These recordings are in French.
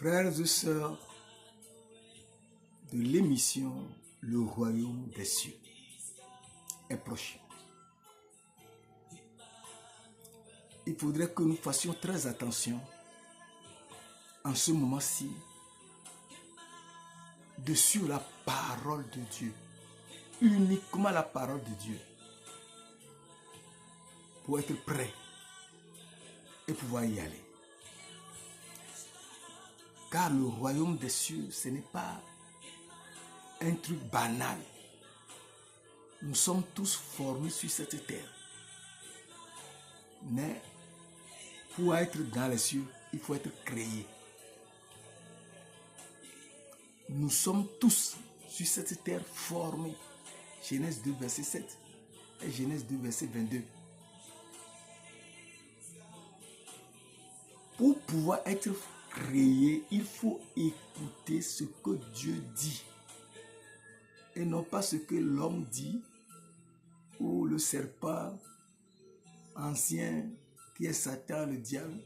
Frères et sœurs de l'émission Le Royaume des cieux est proche. Il faudrait que nous fassions très attention en ce moment-ci sur la parole de Dieu, uniquement la parole de Dieu, pour être prêt et pouvoir y aller. Car le royaume des cieux, ce n'est pas un truc banal. Nous sommes tous formés sur cette terre. Mais pour être dans les cieux, il faut être créé. Nous sommes tous sur cette terre formés. Genèse 2, verset 7 et Genèse 2, verset 22. Pour pouvoir être créé, il faut écouter ce que Dieu dit. Et non pas ce que l'homme dit, ou le serpent ancien qui est Satan, le diable,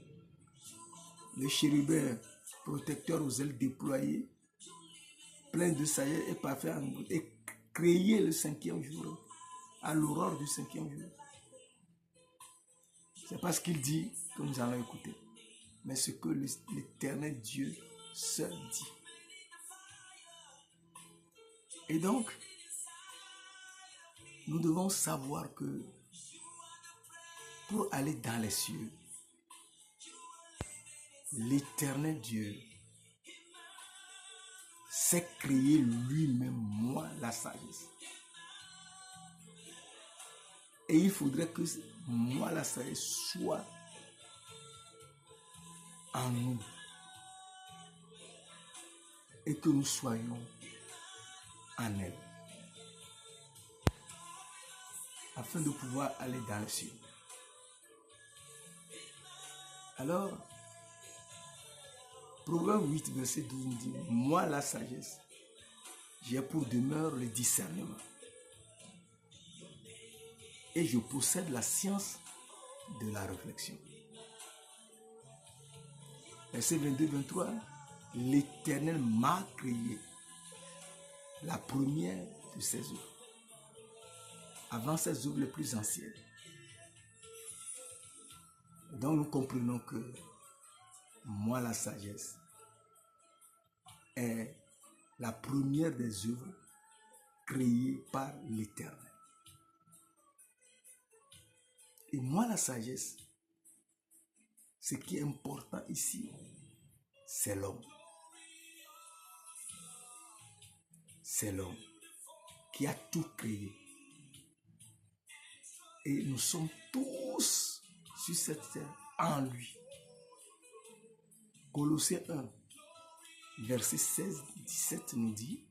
le chérubin protecteur aux ailes déployées, plein de sagesse et parfait en amour, et créé le 5e jour, à l'aurore du 5e jour. C'est pas ce qu'il dit que nous allons écouter, mais ce que l'Éternel Dieu seul dit. Et donc, nous devons savoir que pour aller dans les cieux, l'Éternel Dieu s'est créé lui-même, moi, la sagesse. Et il faudrait que moi, la sagesse, soit en nous. Et que nous soyons en elle. Afin de pouvoir aller dans les cieux. Alors, Proverbe 8, verset 12 nous dit, moi la sagesse, j'ai pour demeure le discernement. Et je possède la science de la réflexion. Verset 22-23, l'Éternel m'a créé, la première de ses œuvres, avant ses œuvres les plus anciennes. Donc nous comprenons que moi la sagesse est la première des œuvres créées par l'Éternel. Et moi la sagesse, ce qui est important ici, c'est l'homme. C'est l'homme qui a tout créé. Et nous sommes tous sur cette terre en lui. Colossiens 1, verset 16-17 nous dit,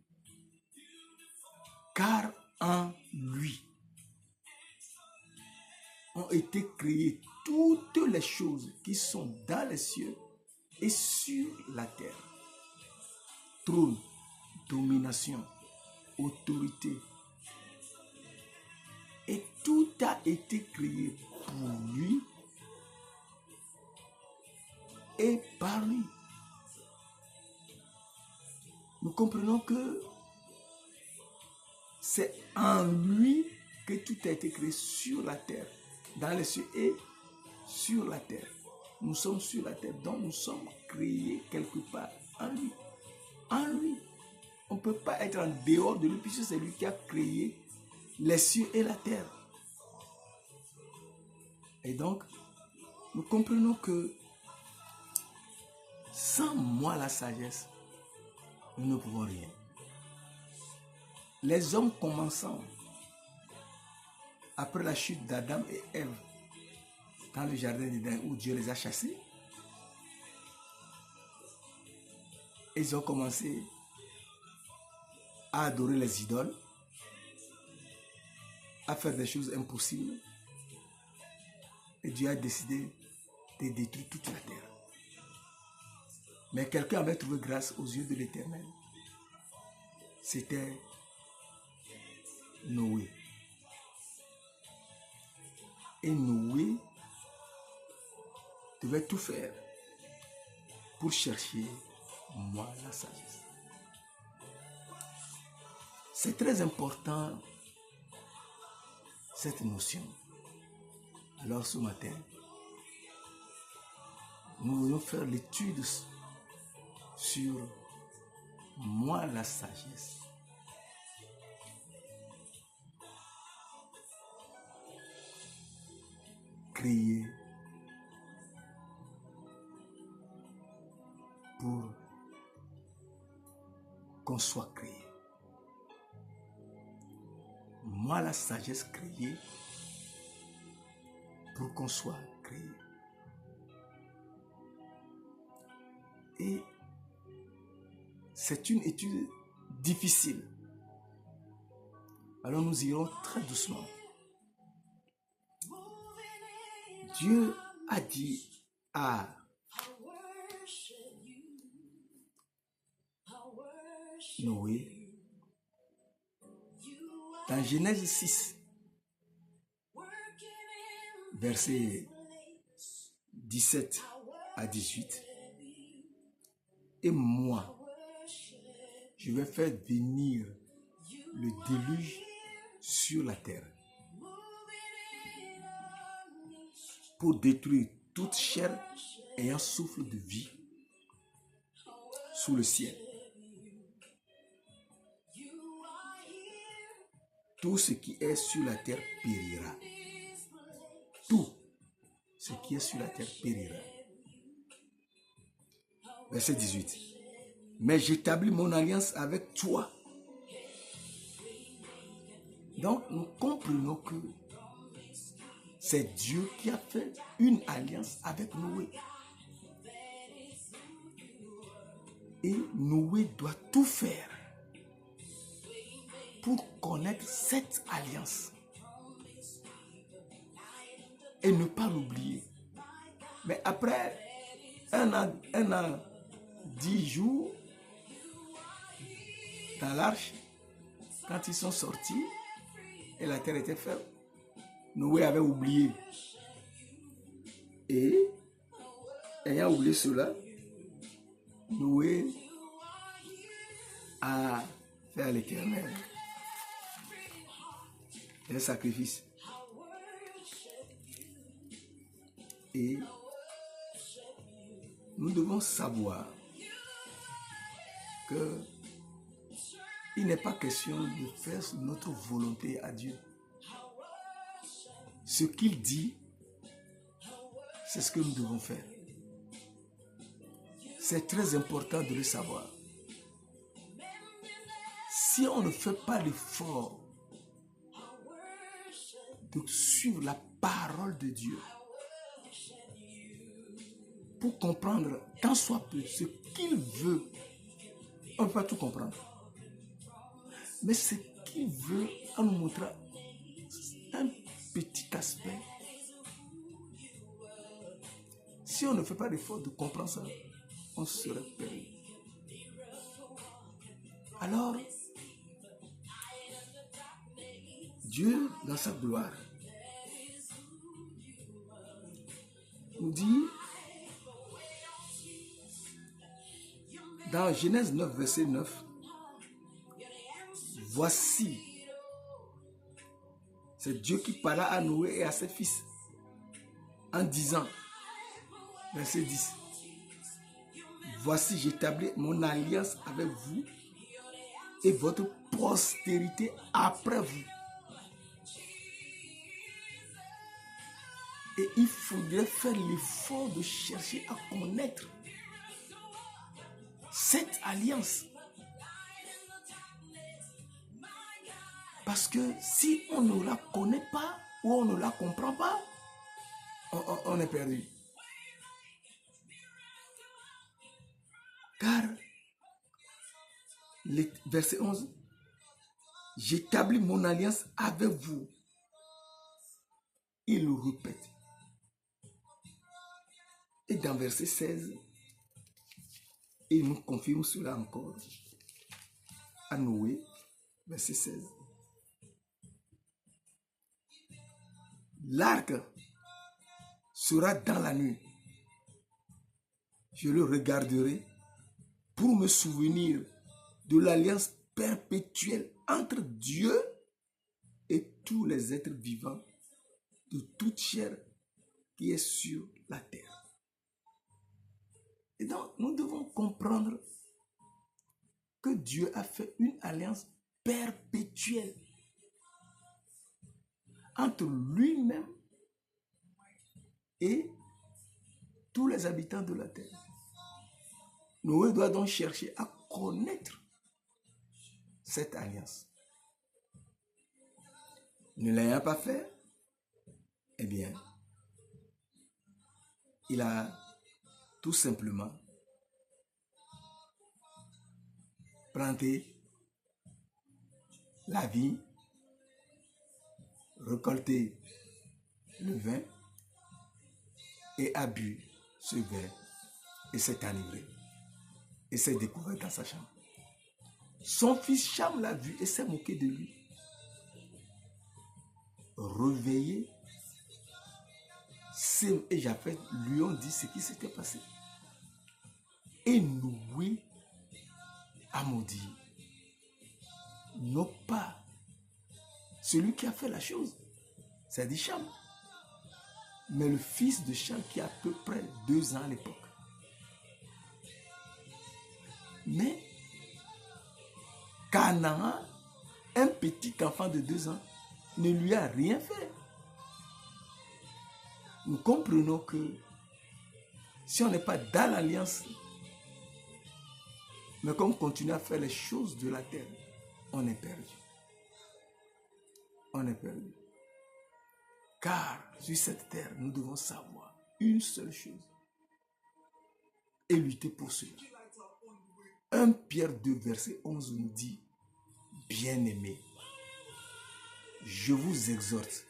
car en lui ont été créées toutes les choses qui sont dans les cieux et sur la terre. Trône, domination, autorité. Et tout a été créé pour lui et par lui. Nous comprenons que c'est en lui que tout a été créé sur la terre, dans les cieux et sur la terre. Nous sommes sur la terre, donc nous sommes créés quelque part en lui. En lui. On ne peut pas être en dehors de lui, puisque c'est lui qui a créé les cieux et la terre. Et donc, nous comprenons que sans moi la sagesse, nous ne pouvons rien. Les hommes commençant, après la chute d'Adam et Ève, dans le jardin d'Éden où Dieu les a chassés, ils ont commencé à adorer les idoles, à faire des choses impossibles. Et Dieu a décidé de détruire toute la terre. Mais quelqu'un avait trouvé grâce aux yeux de l'Éternel. C'était Noé. Et Noé devait tout faire pour chercher moi la sagesse. C'est très important, cette notion. Alors ce matin, nous voulons faire l'étude sur moi la sagesse. Créer pour qu'on soit créé. Moi la sagesse créée pour qu'on soit créé. Et c'est une étude difficile. Alors nous irons très doucement. Dieu a dit à Noé, dans Genèse 6, versets 17 à 18, et moi, je vais faire venir le déluge sur la terre pour détruire toute chair ayant souffle de vie sous le ciel. Tout ce qui est sur la terre périra. Tout ce qui est sur la terre périra. Verset 18. Mais j'établis mon alliance avec toi. Donc, nous comprenons que c'est Dieu qui a fait une alliance avec Noé. Et Noé doit tout faire pour connaître cette alliance et ne pas l'oublier. Mais après un an, 10 jours, dans l'arche, quand ils sont sortis et la terre était ferme, Noé avait oublié. Et ayant oublié cela, Noé a fait à l'Éternel un sacrifice. Et nous devons savoir que il n'est pas question de faire notre volonté à Dieu. Ce qu'il dit, c'est ce que nous devons faire. C'est très important de le savoir. Si on ne fait pas l'effort de suivre la parole de Dieu pour comprendre tant soit peu ce qu'il veut, on ne peut pas tout comprendre. Mais ce qu'il veut, on nous montre un petit aspect. Si on ne fait pas l'effort de comprendre ça, on serait perdu. Alors, Dieu, dans sa gloire, nous dit, dans Genèse 9, verset 9, voici, c'est Dieu qui parla à Noé et à ses fils en disant, verset 10, voici, j'établis mon alliance avec vous et votre postérité après vous. Et il faudrait faire l'effort de chercher à connaître cette alliance. Parce que si on ne la connaît pas ou on ne la comprend pas, on est perdu. Car, le verset 11, j'établis mon alliance avec vous. Il le répète. Et dans verset 16, il nous confirme cela encore. À Noé, verset 16. L'arc sera dans la nuit. Je le regarderai pour me souvenir de l'alliance perpétuelle entre Dieu et tous les êtres vivants de toute chair qui est sur la terre. Et donc, nous devons comprendre que Dieu a fait une alliance perpétuelle entre lui-même et tous les habitants de la terre. Noé doit donc chercher à connaître cette alliance. Ne l'ayant pas fait, eh bien, il a tout simplement planté la vigne, récolté le vin et a bu ce vin et s'est enivré et s'est découvert dans sa chambre. Son fils Cham l'a vu et s'est moqué de lui. Réveillé, Sem et Japheth lui ont dit ce qui s'était passé. Et Noé a maudit, non pas celui qui a fait la chose, c'est-à-dire Cham, mais le fils de Cham qui a à peu près 2 ans à l'époque. Mais Canaan, un petit enfant de 2 ans, ne lui a rien fait. Nous comprenons que si on n'est pas dans l'alliance, mais qu'on continue à faire les choses de la terre, on est perdu. On est perdu. Car sur cette terre, nous devons savoir une seule chose et lutter pour cela. 1 Pierre 2, verset 11 nous dit, bien-aimés, je vous exhorte,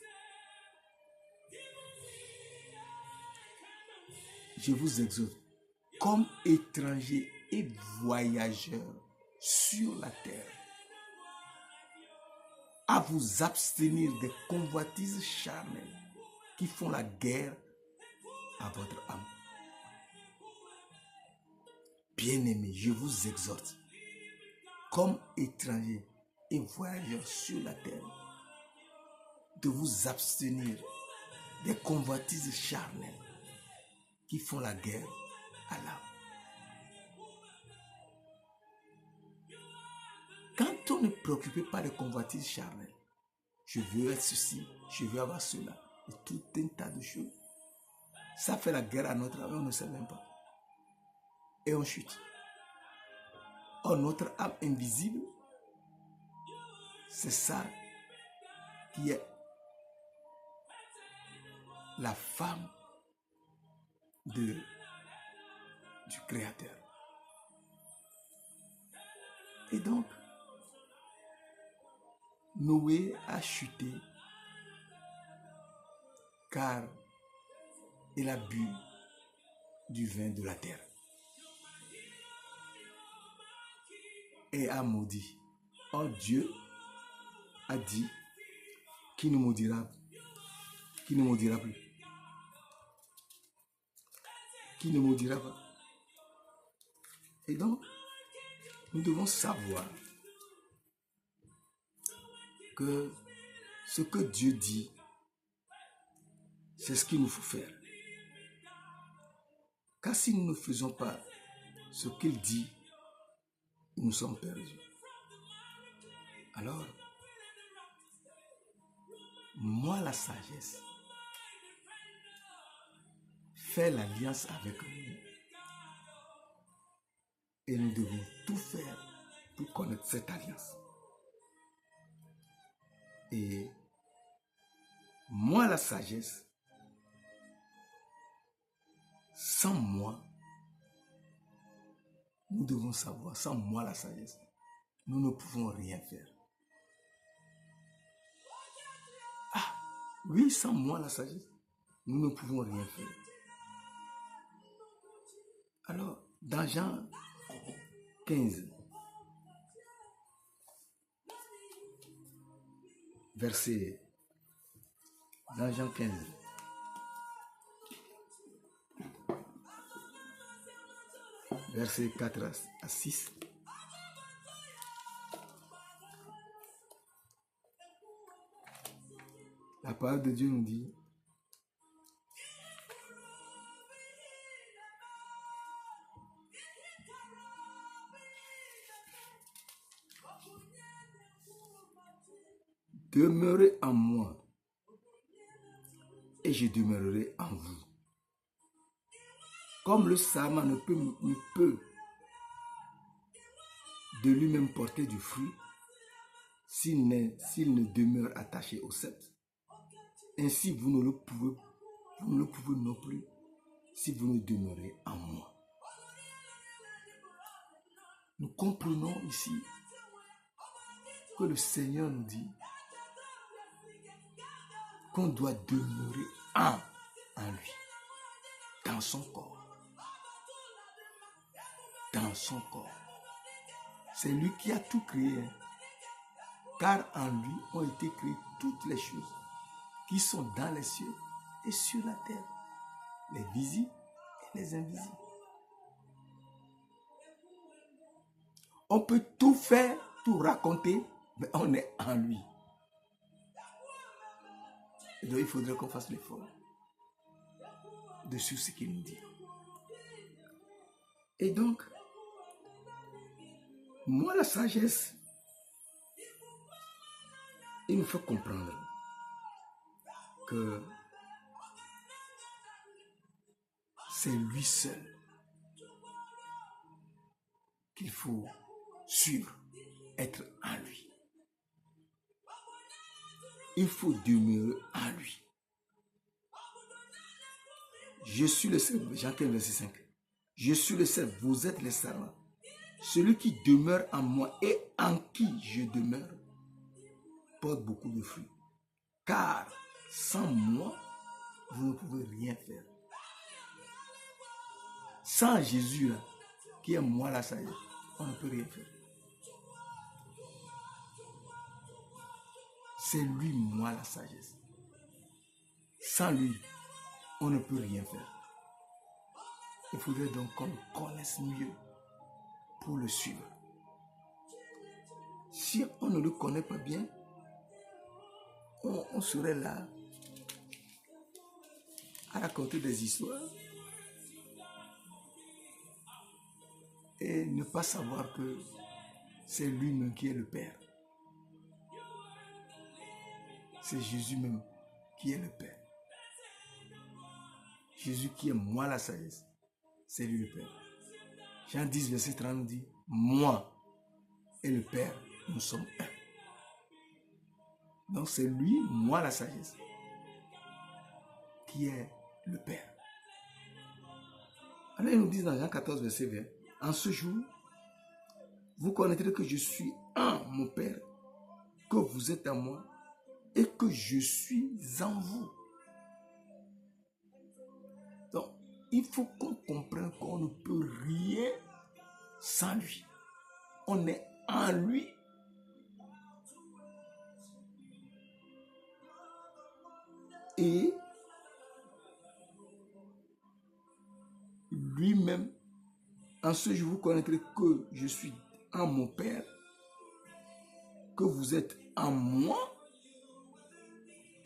comme étrangers et voyageurs sur la terre, à vous abstenir des convoitises charnelles qui font la guerre à votre âme. Bien-aimés, je vous exhorte, comme étrangers et voyageurs sur la terre, de vous abstenir des convoitises charnelles qui font la guerre à l'âme. Quand on ne est préoccupé par les convoitises charnelles, je veux être ceci, je veux avoir cela, et tout un tas de choses, ça fait la guerre à notre âme, on ne sait même pas. Et on chute. Or, notre âme invisible, c'est ça qui est la femme du Créateur. Et donc, Noé a chuté car il a bu du vin de la terre et a maudit. Or Dieu a dit qui ne maudira plus. Qui ne maudira pas. Et donc, nous devons savoir que ce que Dieu dit, c'est ce qu'il nous faut faire. Car si nous ne faisons pas ce qu'il dit, nous sommes perdus. Alors, moi la sagesse, fais l'alliance avec lui. Et nous devons tout faire pour connaître cette alliance. Et moi la sagesse, sans moi, nous devons savoir, sans moi la sagesse, nous ne pouvons rien faire. Ah, oui, sans moi la sagesse, nous ne pouvons rien faire. Alors, dans Jean 15, verset, dans Jean 15, versets 4 à 6. La parole de Dieu nous dit: demeurez en moi et je demeurerai en vous. Comme le sarment ne peut de lui-même porter du fruit s'il ne demeure attaché au cep, ainsi vous ne le pouvez non plus si vous ne demeurez en moi. Nous comprenons ici que le Seigneur nous dit qu'on doit demeurer en lui, dans son corps. Dans son corps. C'est lui qui a tout créé, car en lui ont été créées toutes les choses qui sont dans les cieux et sur la terre, les visibles et les invisibles. On peut tout faire, tout raconter, mais on est en lui. Et donc il faudrait qu'on fasse l'effort de suivre ce qu'il nous dit. Et donc, moi, la sagesse, il nous faut comprendre que c'est lui seul qu'il faut suivre, être en lui. Il faut demeurer en lui. Je suis le cep, Jean 15, verset 5. Je suis le cep, vous êtes les sarments. Celui qui demeure en moi et en qui je demeure porte beaucoup de fruits. Car sans moi, vous ne pouvez rien faire. Sans Jésus, là, qui est moi la sagesse, on ne peut rien faire. C'est lui, moi, la sagesse. Sans lui, on ne peut rien faire. Il faudrait donc qu'on le connaisse mieux pour le suivre. Si on ne le connaît pas bien, on serait là à raconter des histoires et ne pas savoir que c'est lui-même qui est le Père. C'est Jésus même qui est le Père. Jésus qui est moi la sagesse, c'est lui le Père. Jean 10, verset 30 nous dit: moi et le Père, nous sommes un. Donc c'est lui, moi la sagesse, qui est le Père. Alors il nous dit dans Jean 14, verset 20: en ce jour, vous connaîtrez que je suis en mon Père, que vous êtes en moi et que je suis en vous. Donc, il faut qu'on comprenne qu'on ne peut rien sans lui. On est en lui. Et lui-même, en ce jour, vous connaîtrez que je suis en mon Père, que vous êtes en moi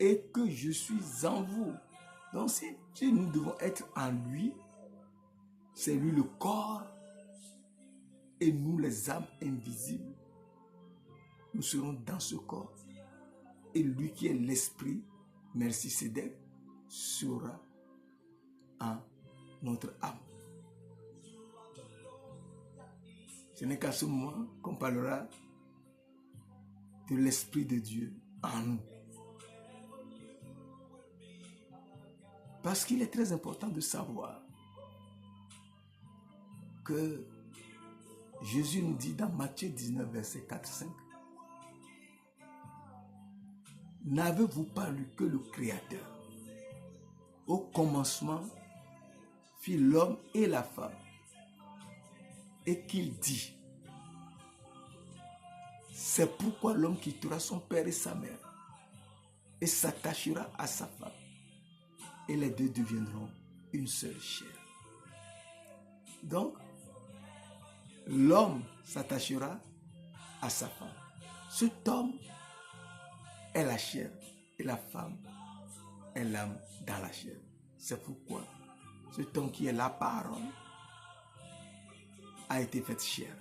et que je suis en vous. Donc, si nous devons être en lui, c'est lui le corps et nous les âmes invisibles. Nous serons dans ce corps. Et lui qui est l'esprit, merci Cédric, sera en notre âme. Ce n'est qu'à ce moment qu'on parlera de l'Esprit de Dieu en nous. Parce qu'il est très important de savoir que Jésus nous dit dans Matthieu 19, verset 4-5, n'avez-vous pas lu que le Créateur, au commencement, fit l'homme et la femme, et qu'il dit, c'est pourquoi l'homme quittera son père et sa mère, et s'attachera à sa femme, et les deux deviendront une seule chair. Donc, l'homme s'attachera à sa femme. Cet homme est la chair et la femme est l'âme dans la chair. C'est pourquoi cet homme qui est la parole a été faite chair.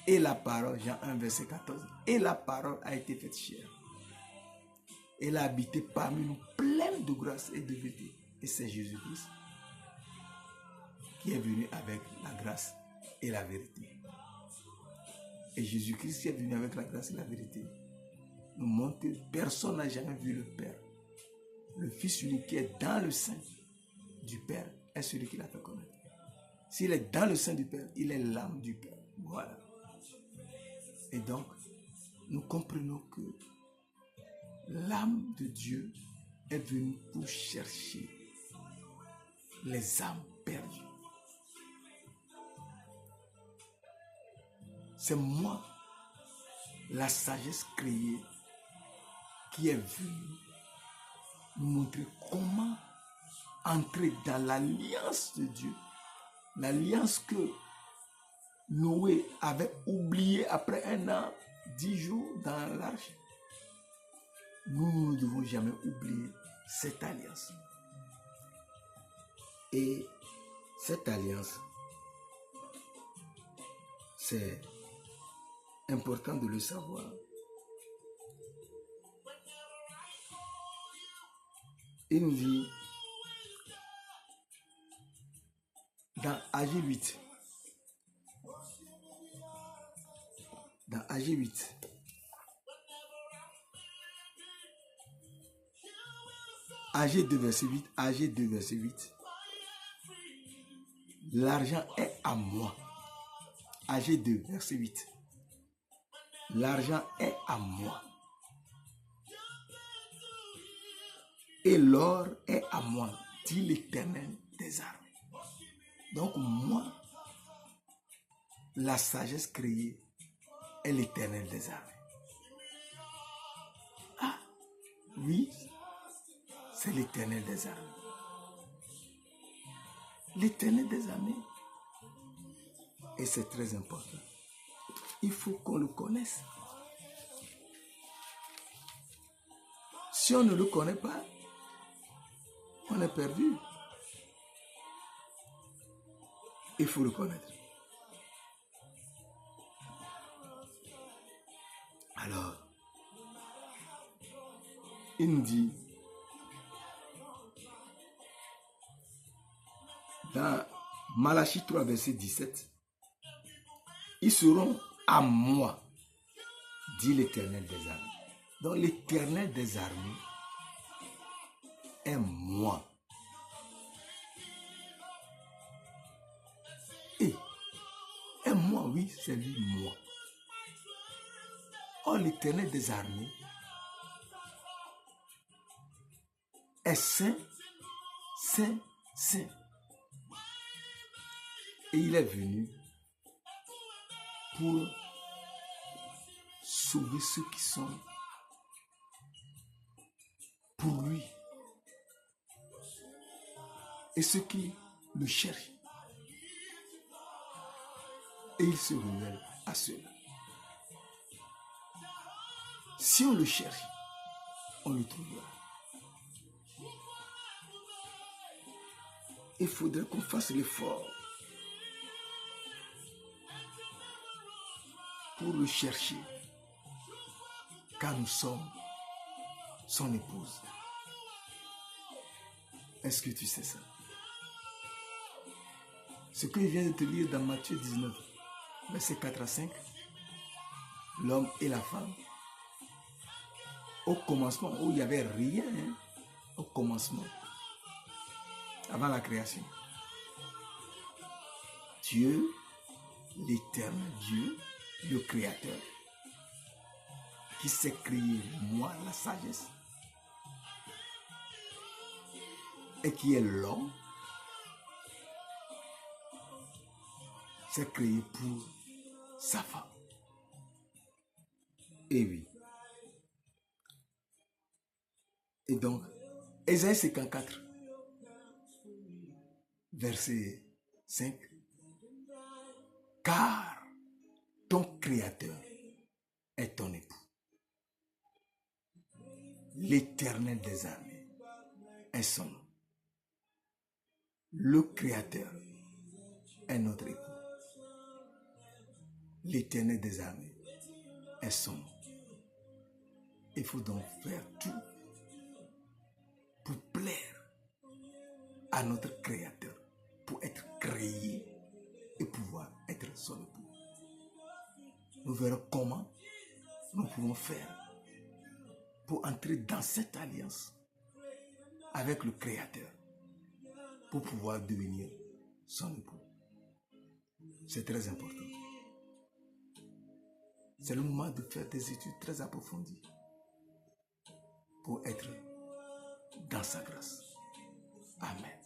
Et la parole, Jean 1, verset 14, et la parole a été faite chair. Elle a habité parmi nous pleine de grâce et de vérité. Et c'est Jésus-Christ qui est venu avec la grâce et la vérité. Et Jésus-Christ qui est venu avec la grâce et la vérité nous montre que personne n'a jamais vu le Père. Le Fils unique qui est dans le sein du Père est celui qui l'a fait connaître. S'il est dans le sein du Père, il est l'âme du Père. Voilà. Et donc, nous comprenons que l'âme de Dieu est venue pour chercher les âmes perdues. C'est moi, la sagesse créée, qui est venue nous montrer comment entrer dans l'alliance de Dieu. L'alliance que Noé avait oubliée après 1 an, 10 jours dans l'arche. Nous ne devons jamais oublier cette alliance. Et cette alliance, c'est important de le savoir. Il nous dit dans AG 8, AG 2 verset 8, AG 2 verset 8, l'argent est à moi. AG 2 verset 8, l'argent est à moi. Et l'or est à moi, dit l'Éternel des armées. Donc moi, la sagesse créée est l'Éternel des armées. Ah, oui, c'est l'Éternel des armées. L'Éternel des armées. Et c'est très important. Il faut qu'on le connaisse. Si on ne le connaît pas, on est perdu. Il faut le connaître. Alors, il nous dit dans Malachie 3, verset 17, ils seront à moi, dit l'Éternel des armées. Donc l'Éternel des armées est moi. Et moi, oui, c'est lui, moi. Or, l'Éternel des armées est saint, saint, saint. Et il est venu pour sauver ceux qui sont pour lui. Et ceux qui le cherchent. Et il se révèle à ceux-là. Si on le cherche, on le trouvera. Il faudrait qu'on fasse l'effort pour le chercher, car nous sommes son épouse. Est-ce que tu sais ça? Ce que je viens de te lire dans Matthieu 19, versets 4 à 5, l'homme et la femme, au commencement, où il n'y avait rien, au commencement, avant la création, Dieu, l'éternel Dieu, le Créateur, qui s'est créé, moi, la sagesse, et qui est l'homme, s'est créé pour sa femme. Et oui. Et donc, Ésaïe 54, verset 5, car ton Créateur est ton époux. L'Éternel des armées est son nom. Le Créateur est notre époux. L'Éternel des armées est son nom. Il faut donc faire tout pour plaire à notre Créateur, pour être créé et pouvoir être son époux. Nous verrons comment nous pouvons faire pour entrer dans cette alliance avec le Créateur, pour pouvoir devenir son époux. C'est très important. C'est le moment de faire des études très approfondies pour être dans sa grâce. Amen.